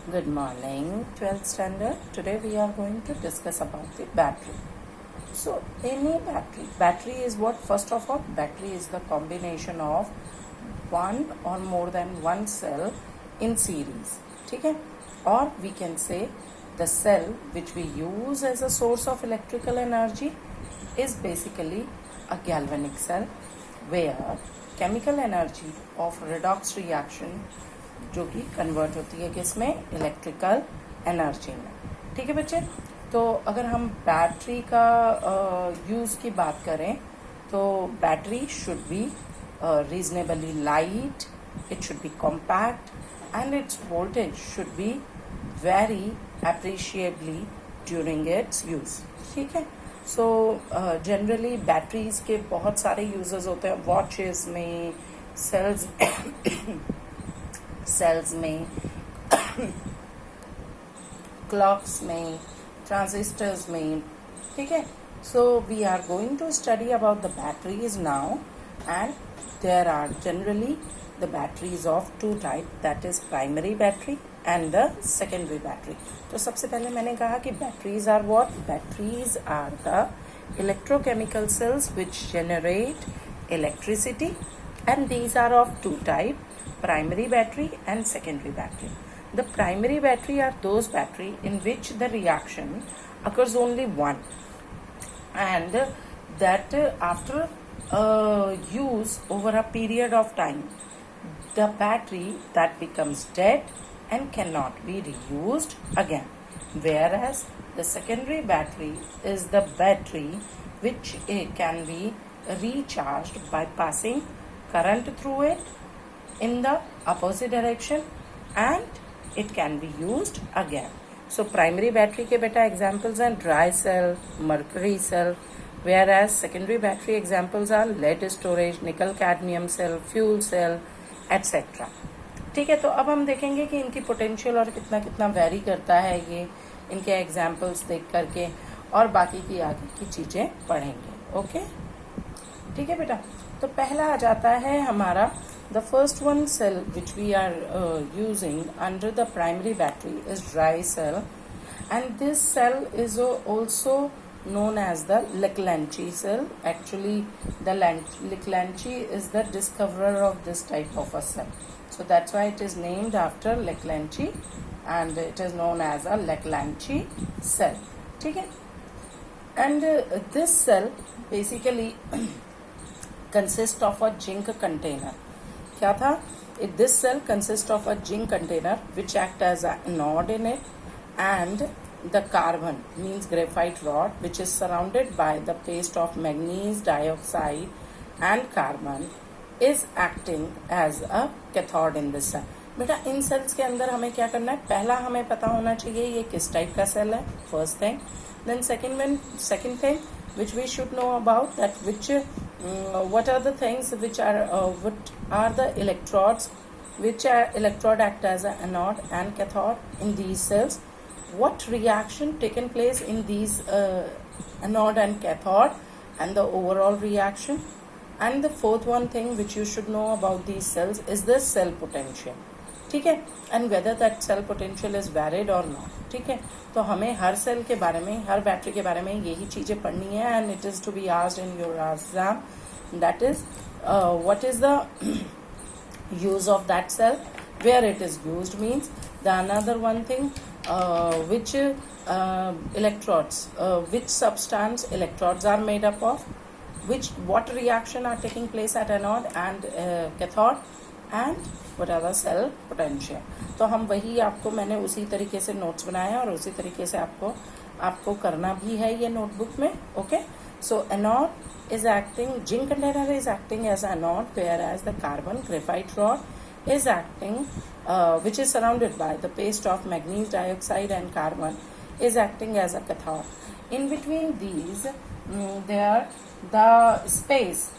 Good morning, 12th standard. Today we are going to discuss about the battery. So, any battery is what? First of all, battery is the combination of one or more than one cell in series. Okay? Or we can say the cell which we use as a source of electrical energy is basically a galvanic cell where chemical energy of redox reaction जो कि convert होती है किसमें, electrical energy में. ठीक है बच्चे. तो अगर हम बैटरी का यूज़ की बात करें तो battery should be reasonably light, it should be compact and its voltage should be very appreciably during its use. ठीक है. सो जनरली बैटरीज के बहुत सारे यूजेस होते हैं, वॉचेस में, सेल्स में, क्लॉक्स में, ट्रांजिस्टर्स में. ठीक है. So we are going to study about the batteries now and there are generally the batteries of two type, that is primary battery and the secondary battery. तो सबसे पहले मैंने कहा कि batteries are what? Batteries are the electrochemical cells which generate electricity, and these are of two type, primary battery and secondary battery. The primary battery are those battery in which the reaction occurs only one, and that after use over a period of time, the battery that becomes dead and cannot be reused again. Whereas the secondary battery is the battery which can be recharged by passing current through it in the opposite direction and it can be used again. So primary battery के बेटा examples हैं dry cell, mercury cell, whereas secondary battery examples are lead storage, nickel cadmium cell, fuel cell, etc. ठीक है. तो अब हम देखेंगे कि इनकी पोटेंशियल और कितना कितना वेरी करता है ये, इनके एग्जाम्पल्स देख करके, और बाकी की आगे की चीज़ें पढ़ेंगे. ओके. ठीक है बेटा. तो पहला आ जाता है हमारा the first one cell which we are using under the primary battery is dry cell, and this cell is also known as the Leclanche cell. Actually, the Leclanche is the discoverer of this type of a cell. So that's why it is named after Leclanche and it is known as a Leclanche cell. ठीक है. And this cell basically consists of a zinc container. क्या था? This cell consists of a zinc container which act as an anode in it, and the carbon means graphite rod which is surrounded by the paste of manganese dioxide and carbon is acting as a cathode in this cell. बेटा इन sales के अंदर हमें क्या करना है? पहला हमें पता होना चाहिए ये किस टाइप का सेल है, first thing. Then second thing which we should know about, that which what are the things which are what are the electrodes, which are electrode act as an anode and cathode in these cells, what reaction taken place in these anode and cathode, and the overall reaction. And the fourth one thing which you should know about these cells is the cell potential. ठीक है. and whether that cell potential is varied or not. ठीक है. तो हमें हर cell के बारे में, हर battery के बारे में यही चीज़ें पढ़नी है, and it is to be asked in your exam. That is what is the use of that cell, where it is used means. The another one thing, which electrodes, which substance electrodes are made up of, what reaction are taking place at anode and cathode, and what are the cell potential. तो हम वही आपको, मैंने उसी तरीके से notes बनाया और उसी तरीके से आपको करना भी है ये नोटबुक में. Okay. So anode is acting, zinc container is acting as anode, whereas the carbon graphite rod is acting, which is surrounded by the paste of manganese dioxide and carbon, is acting as a cathode. In between these, the space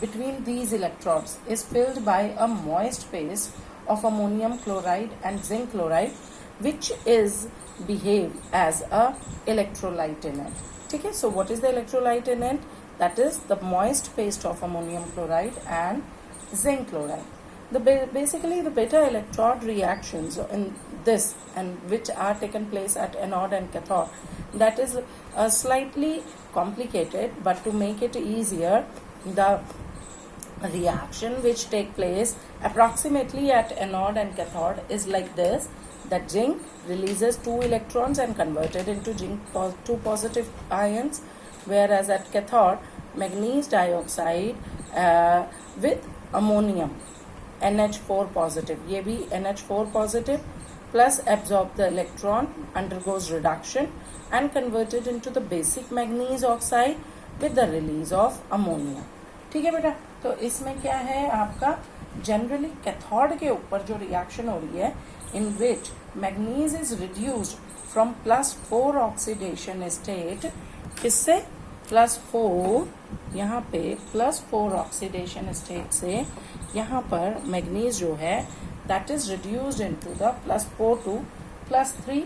between these electrodes is filled by a moist paste of ammonium chloride and zinc chloride, which is behave as a electrolyte in it. ठीक है. So what is the electrolyte in it? That is the moist paste of ammonium chloride and zinc chloride. Basically the beta electrode reactions in this, and which are taken place at anode and cathode, that is slightly complicated, but to make it easier, the reaction which take place approximately at anode and cathode is like this, that zinc releases 2 electrons and converted into zinc 2 positive ions, whereas at cathode magnesium dioxide with ammonium NH4 positive, ये भी NH4 positive plus absorb the electron, undergoes reduction and converted into the basic magnesium oxide with the release of ammonia. ठीक है बेटा, तो इसमें क्या है आपका जनरली कैथोड के ऊपर जो रिएक्शन हो रही है, in which manganese is reduced from +4 oxidation state, किससे +4, यहाँ पे +4 ऑक्सीडेशन स्टेट से यहाँ पर मैग्नीज जो है that is reduced into the +4 to +3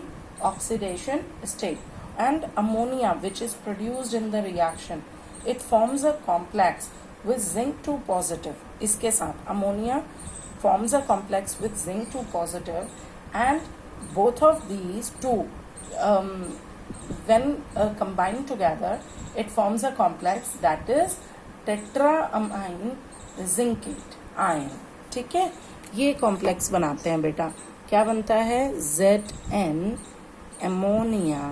oxidation state, and ammonia which is produced in the reaction, it forms a complex with zinc 2 positive. इसके साथ ammonia forms a complex with zinc 2 positive, and both of these two when combined together it forms a complex that is tetraamine zincate ion. ठीक है, ये complex बनाते हैं बेटा, क्या बनता है Zn ammonia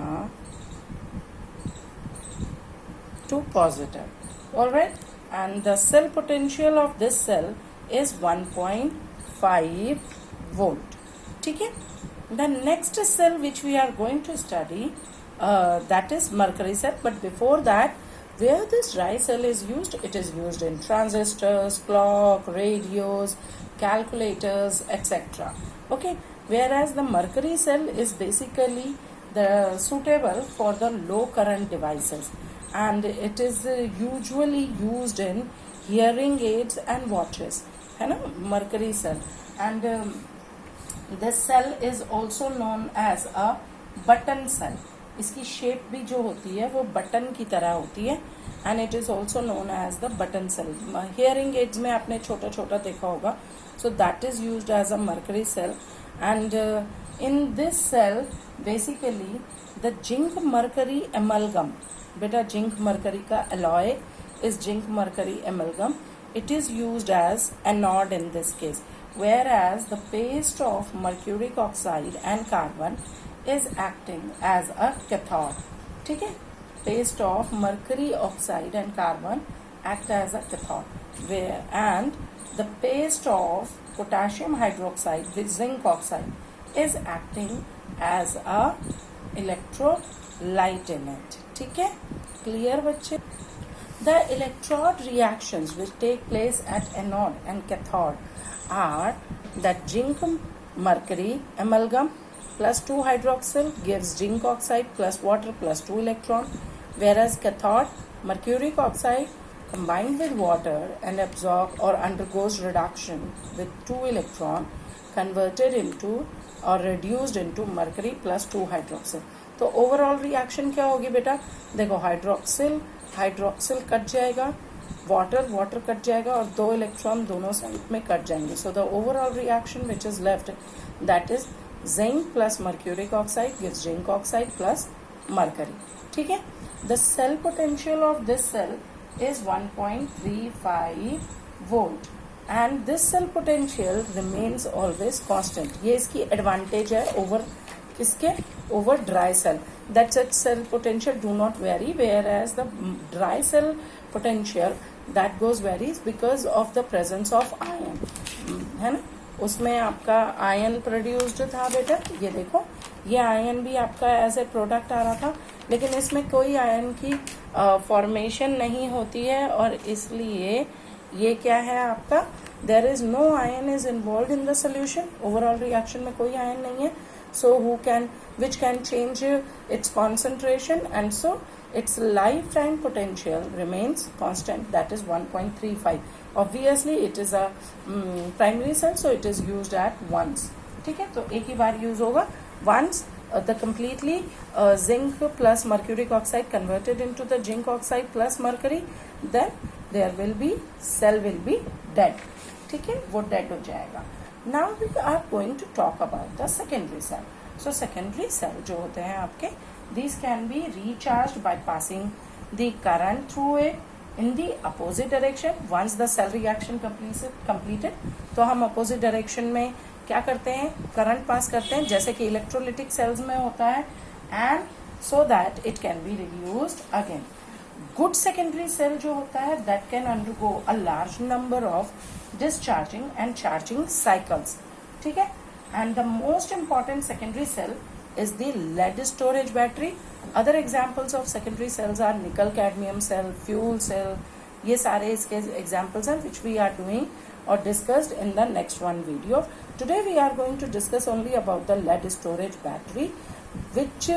2 positive. Alright, and the cell potential of this cell is 1.5 volt. ठीक है, the next cell which we are going to study that is mercury cell, but before that, where this dry cell is used, it is used in transistors, clock, radios, calculators, etc. Okay, whereas the mercury cell is basically the suitable for the low current devices, and it is usually used in hearing aids and watches, है ना, mercury cell. And this cell is also known as a button cell. इसकी shape भी जो होती है वो button की तरह होती है, and it is also known as the button cell. Hearing aids में आपने छोटा छोटा देखा होगा, so that is used as a mercury cell. And in this cell basically the zinc mercury amalgam, बेटा जिंक मर्करी का alloy is zinc mercury amalgam. It is used as anode in this case, whereas the paste of mercuric oxide and carbon is acting as a cathode. ठीक है, paste of mercury oxide and carbon act as a cathode, where and the paste of potassium hydroxide with zinc oxide is acting as a electrolyte in it. ठीक है, clear बच्चे? The electrode reactions which take place at anode and cathode are that zinc mercury amalgam plus 2 hydroxyl gives zinc oxide plus water plus 2 electron, whereas cathode mercuric oxide combined with water and absorb or undergoes reduction with 2 electron converted into or reduced into mercury plus 2 hydroxyl. तो overall reaction क्या होगी बेटा, देखो hydroxyl hydroxyl cut जाएगा, water cut जाएगा और 2 electron दोनों side में कट जाएंगे. So the overall reaction which is left that is zinc plus mercuric oxide gives zinc oxide plus mercury. ठीक है, the cell potential of this cell is 1.35 volt and this cell potential remains always constant. ये इसकी advantage है over किसके, over dry cell, that cell potential do not vary, whereas the dry cell potential that goes varies because of the presence of iron, है ना. उसमें आपका ion produced था बेटा, ये देखो ये आयन भी आपका एज ए प्रोडक्ट आ रहा था, लेकिन इसमें कोई आयन की फॉर्मेशन नहीं होती है और इसलिए ये क्या है आपका, there is no ion is involve in the solution. Overall reaction में कोई आयन नहीं है, so which can change its concentration, and so its lifetime potential remains constant, that is 1.35. obviously it is a primary cell, so it is used at once. ठीक है, तो एक ही बार use होगा. once the completely zinc plus mercuric oxide converted into the zinc oxide plus mercury, then there will be cell will be dead. ठीक है, वो dead हो जाएगा. Now we are going to talk about the secondary cell. So secondary cell जो होते हैं आपके, these can be recharged by passing the current through it in the opposite direction. Once the cell reaction completed, तो हम opposite direction में क्या करते हैं, करंट पास करते हैं, जैसे कि इलेक्ट्रोलिटिक सेल्स में होता है, and so that it can be reused again. Good secondary cell जो होता है, that can undergo a large number of discharging and charging cycles. ठीक है. And the most important secondary cell is the lead storage battery. Other examples of secondary cells are nickel cadmium cell, fuel cell. ये सारे इसके examples हैं which we are doing or discussed in the next one video. Today we are going to discuss only about the lead storage battery, which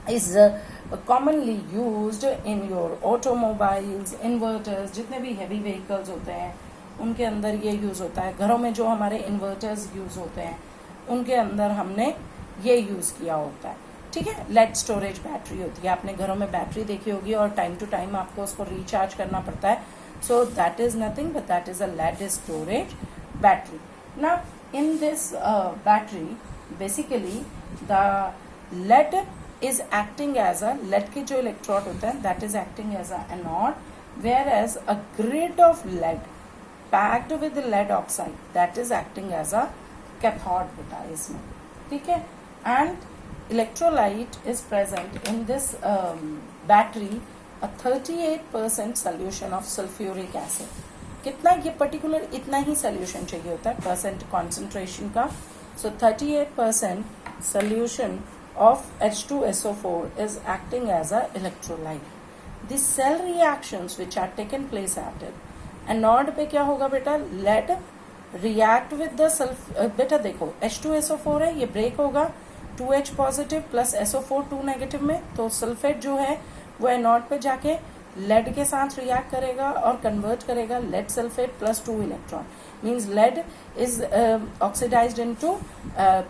is commonly used in your automobiles, inverters. जितने भी heavy vehicles होते हैं उनके अंदर ये use होता है. घरों में जो हमारे इन्वर्टर्स यूज होते हैं उनके अंदर हमने ये यूज किया होता है. ठीक है. लेड स्टोरेज बैटरी होती है. आपने घरों में बैटरी देखी होगी और टाइम टू टाइम आपको उसको रिचार्ज करना पड़ता है. So that is nothing but that is a lead storage battery. Now in this battery basically the lead is acting as a lead के जो इलेक्ट्रोड होता है that is acting as a anode, whereas a grid of lead packed with lead oxide that is acting as a cathode बेटा इसमें. ठीक है. and electrolyte is present in this battery, a 38% solution of sulfuric acid. कितना ये particular इतना ही solution चाहिए होता है परसेंट कॉन्सेंट्रेशन का. सो 38% solution of H2SO4 is acting as a electrolyte. The cell reactions which are taken place at it, anode पे क्या होगा बेटा, लेड रिएक्ट विद द बेटा देखो H2SO4 है, ये ब्रेक होगा 2H positive plus SO4 2 negative में, तो सल्फेट जो है वो एनोड पे जाके लेड के साथ रिएक्ट करेगा और कन्वर्ट करेगा lead sulphate plus 2 electron. Means lead is oxidized into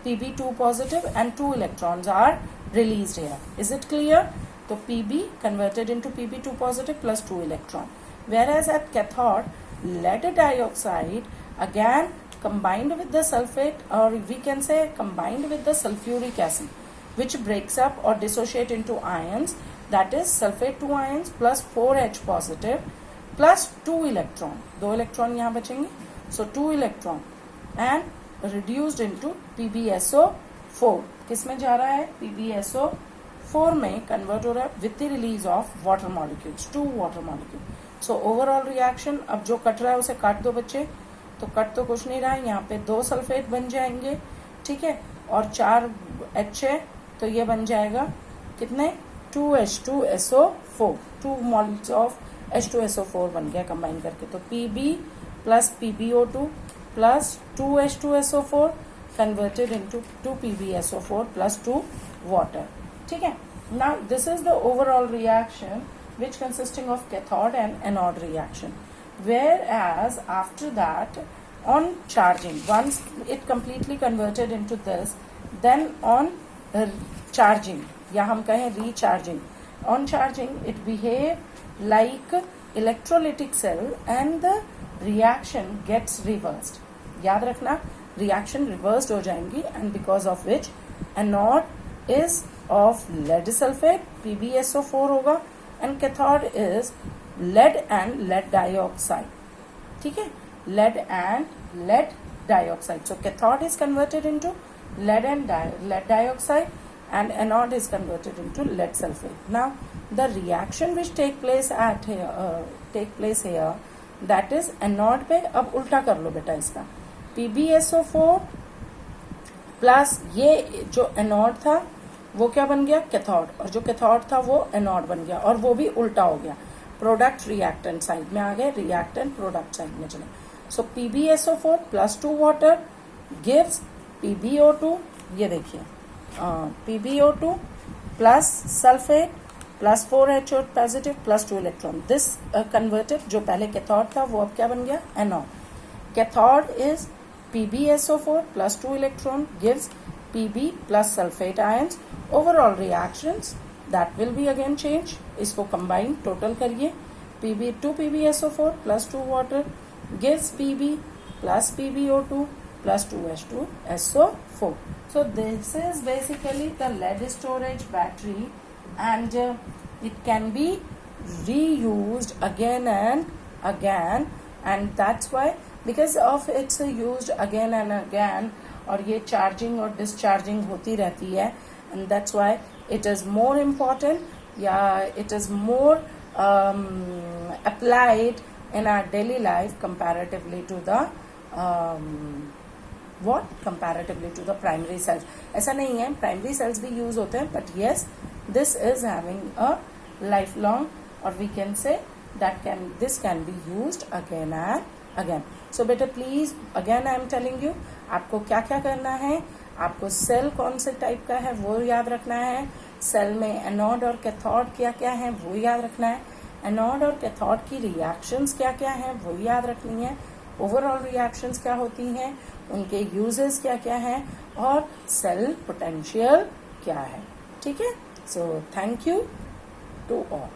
Pb2 positive and 2 electrons are released here. Is it clear? So Pb converted into Pb2 positive plus 2 electron. Whereas at cathode, lead dioxide again combined with the sulfate, or we can say combined with the sulfuric acid, which breaks up or dissociate into ions. That is sulfate 2 ions plus 4H positive plus 2 electron. 2 electron यहाँ बचेंगे. So 2 electron and reduced into PbSO4. किस में जा रहा है, PbSO4 में convert हो रहा है with the release of water molecules, 2 water molecules. So overall reaction, अब जो कट रहा है उसे काट दो बच्चे, तो कट तो कुछ नहीं रहा है, यहाँ पे 2 सल्फेट बन जाएंगे. ठीक है. और 4 H है तो ये बन जाएगा कितने, 2H2SO4, 2 moles of H2SO4 बन गया कंबाइन करके. तो Pb plus PbO2 plus 2H2SO4 converted into 2PbSO4 plus 2 water. ठीक है. Now this is the overall reaction which consisting of cathode and anode reaction. Whereas after that on charging, once it completely converted into this, then on charging या हम कहें recharging, on charging it behave like electrolytic cell and the reaction gets reversed. याद रखना reaction reversed हो जाएंगी, and because of which anode is of lead sulfate PbSO4 होगा and cathode is lead and lead dioxide. ठीक है. lead and lead dioxide. So cathode is converted into lead and lead dioxide and anode is converted into lead sulfate. Now the reaction which take place here that is anode पे. अब उल्टा कर लो बेटा इसका, PbSO4 plus ये जो anode था वो क्या बन गया, कैथोड, और जो कैथोड था वो एनोड बन गया, और वो भी उल्टा हो गया. प्रोडक्ट रिएक्टेंट साइड में आ गए, रिएक्टेंट प्रोडक्ट साइड में चले. सो PbSO4 plus 2 water gives PbO2. ये देखिए PbO2 plus sulphate plus 4H positive plus 2 electron. This converted, जो पहले कैथोड था वो अब क्या बन गया, anode. Cathode is PbSO4 plus 2 electron gives Pb plus sulphate ions. Overall reactions that will be again change. इसको कंबाइन टोटल करिए, PbSO4 plus 2 water gives Pb plus PbO2 plus 2H2SO4. So this is basically the lead storage battery, and it can be reused again and again, and that's why, because of its used again and again, और ये charging और discharging होती रहती है, and that's why it is more important, it is more applied in our daily life comparatively to the comparatively to the primary cells. ऐसा नहीं है, primary cells भी use होते हैं, but yes, this is having a lifelong, or we can say that this can be used again and again. So बेटा please again I am telling you, आपको क्या क्या करना है, आपको सेल कौन से टाइप का है वो याद रखना है, सेल में एनोड और कैथोड क्या क्या है वो याद रखना है, एनोड और कैथोड की रिएक्शंस क्या क्या हैं वो याद रखनी है, ओवरऑल रिएक्शंस क्या होती हैं, उनके यूजेस क्या क्या हैं, और सेल पोटेंशियल क्या है. ठीक है. So thank you to all.